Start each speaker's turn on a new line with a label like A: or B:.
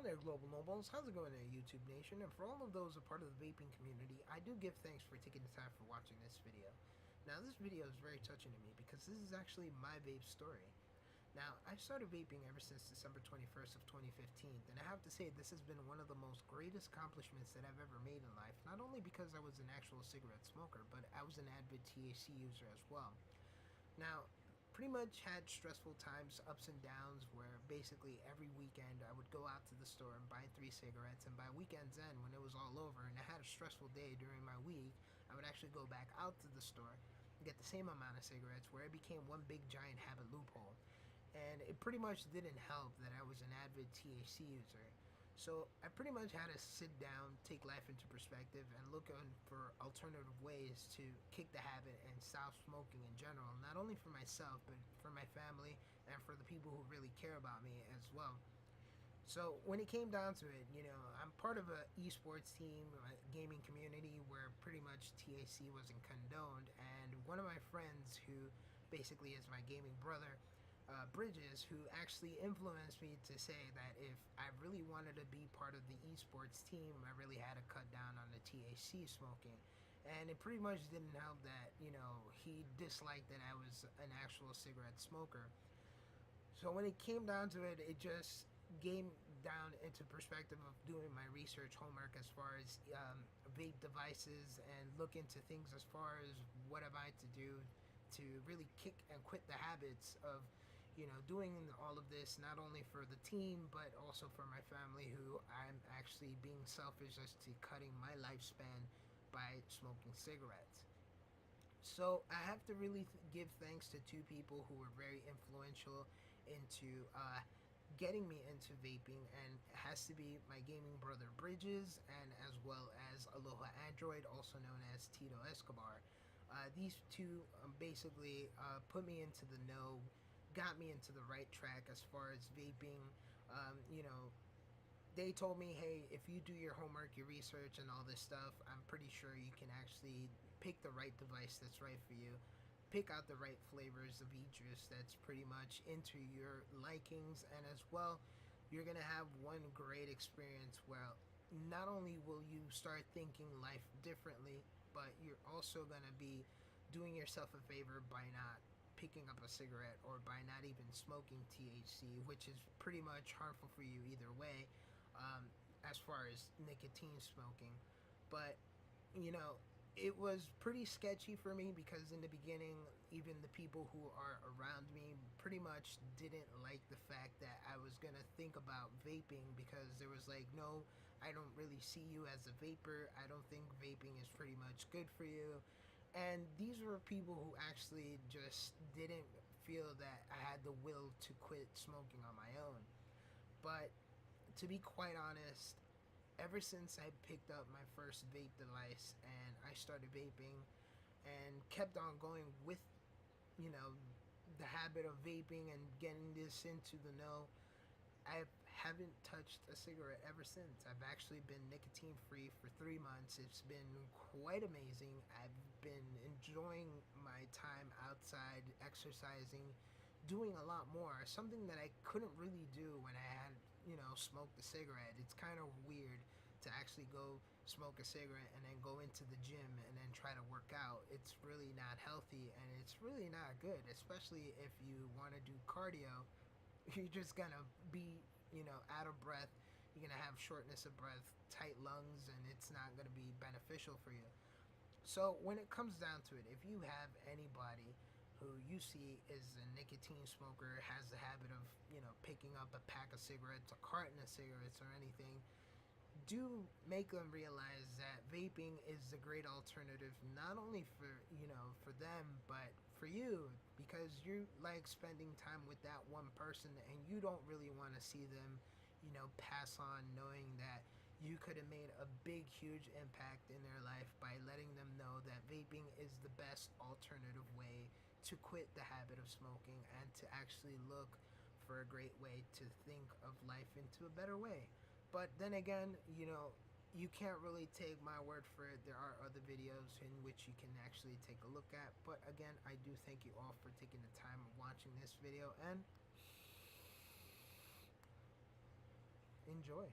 A: there, Global Nobles. How's it going there, YouTube Nation? And for all of those a part of the vaping community, I do give thanks for taking the time for watching this video. Now, this video is very touching to me because this is actually my vape story. Now, I started vaping ever since December 21st of 2015, and I have to say this has been one of the most greatest accomplishments that I've ever made in life, not only because I was an actual cigarette smoker, but I was an avid THC user as well. Now, pretty much had stressful times, ups and downs, where basically every weekend I would go out to the store and buy 3 cigarettes, and by weekend's end, when it was all over and I had a stressful day during my week, I would actually go back out to the store and get the same amount of cigarettes, where it became one big giant habit loophole. And it pretty much didn't help that I was an avid THC user. So I pretty much had to sit down, take life into perspective, and look for alternative ways to kick the habit and stop smoking in general, not only for myself, but for my family and for the people who really care about me as well. So when it came down to it, I'm part of a esports team, a gaming community where pretty much THC wasn't condoned, and one of my friends who basically is my gaming brother, Bridges, who actually influenced me to say that if I really wanted to be part of the esports team, I really had to cut down on the THC smoking. And it pretty much didn't help that, he disliked that I was an actual cigarette smoker. So when it came down to it, it just came down into perspective of doing my research homework as far as vape devices and look into things as far as what am I to do to really kick and quit the habits of doing all of this, not only for the team but also for my family, who I'm actually being selfish as to cutting my lifespan by smoking cigarettes. So I have to really give thanks to two people who were very influential into getting me into vaping, and it has to be my gaming brother Bridges, and as well as Aloha Android, also known as Tito Escobar. These two basically put me into the know, got me into the right track as far as vaping. They told me, hey, if you do your homework, your research, and all this stuff, I'm pretty sure you can actually pick the right device that's right for you. Pick out the right flavors of e-juice that's pretty much into your likings, and as well, you're going to have one great experience where not only will you start thinking life differently, but you're also going to be doing yourself a favor by not picking up a cigarette or by not even smoking THC, which is pretty much harmful for you either way, as far as nicotine smoking. But it was pretty sketchy for me because in the beginning, even the people who are around me pretty much didn't like the fact that I was gonna think about vaping, because there was like, no, I don't really see you as a vapor, I don't think vaping is pretty much good for you. And these were people who actually just didn't feel that I had the will to quit smoking on my own. But to be quite honest, ever since I picked up my first vape device and I started vaping and kept on going with, you know, the habit of vaping and getting this into the know, I haven't touched a cigarette ever since. I've actually been nicotine free for 3 months. It's been quite amazing. I've been enjoying my time outside, exercising, doing a lot more. Something that I couldn't really do when I had, smoked a cigarette. It's kind of weird to actually go smoke a cigarette and then go into the gym and then try to work out. It's really not healthy and it's really not good, especially if you want to do cardio. You're just gonna be, out of breath. You're gonna have shortness of breath, tight lungs, and it's not gonna be beneficial for you. So when it comes down to it, if you have anybody who you see is a nicotine smoker, has the habit of, picking up a pack of cigarettes, a carton of cigarettes, or anything, do make them realize that vaping is a great alternative, not only for for them, but for you, because you like spending time with that one person and you don't really want to see them pass on, knowing that you could have made a big huge impact in their life by letting them know that vaping is the best alternative way to quit the habit of smoking and to actually look for a great way to think of life into a better way. But then again, you can't really take my word for it. There are other videos in which you can actually take a look at. But again, I do thank you all for taking the time of watching this video and enjoy.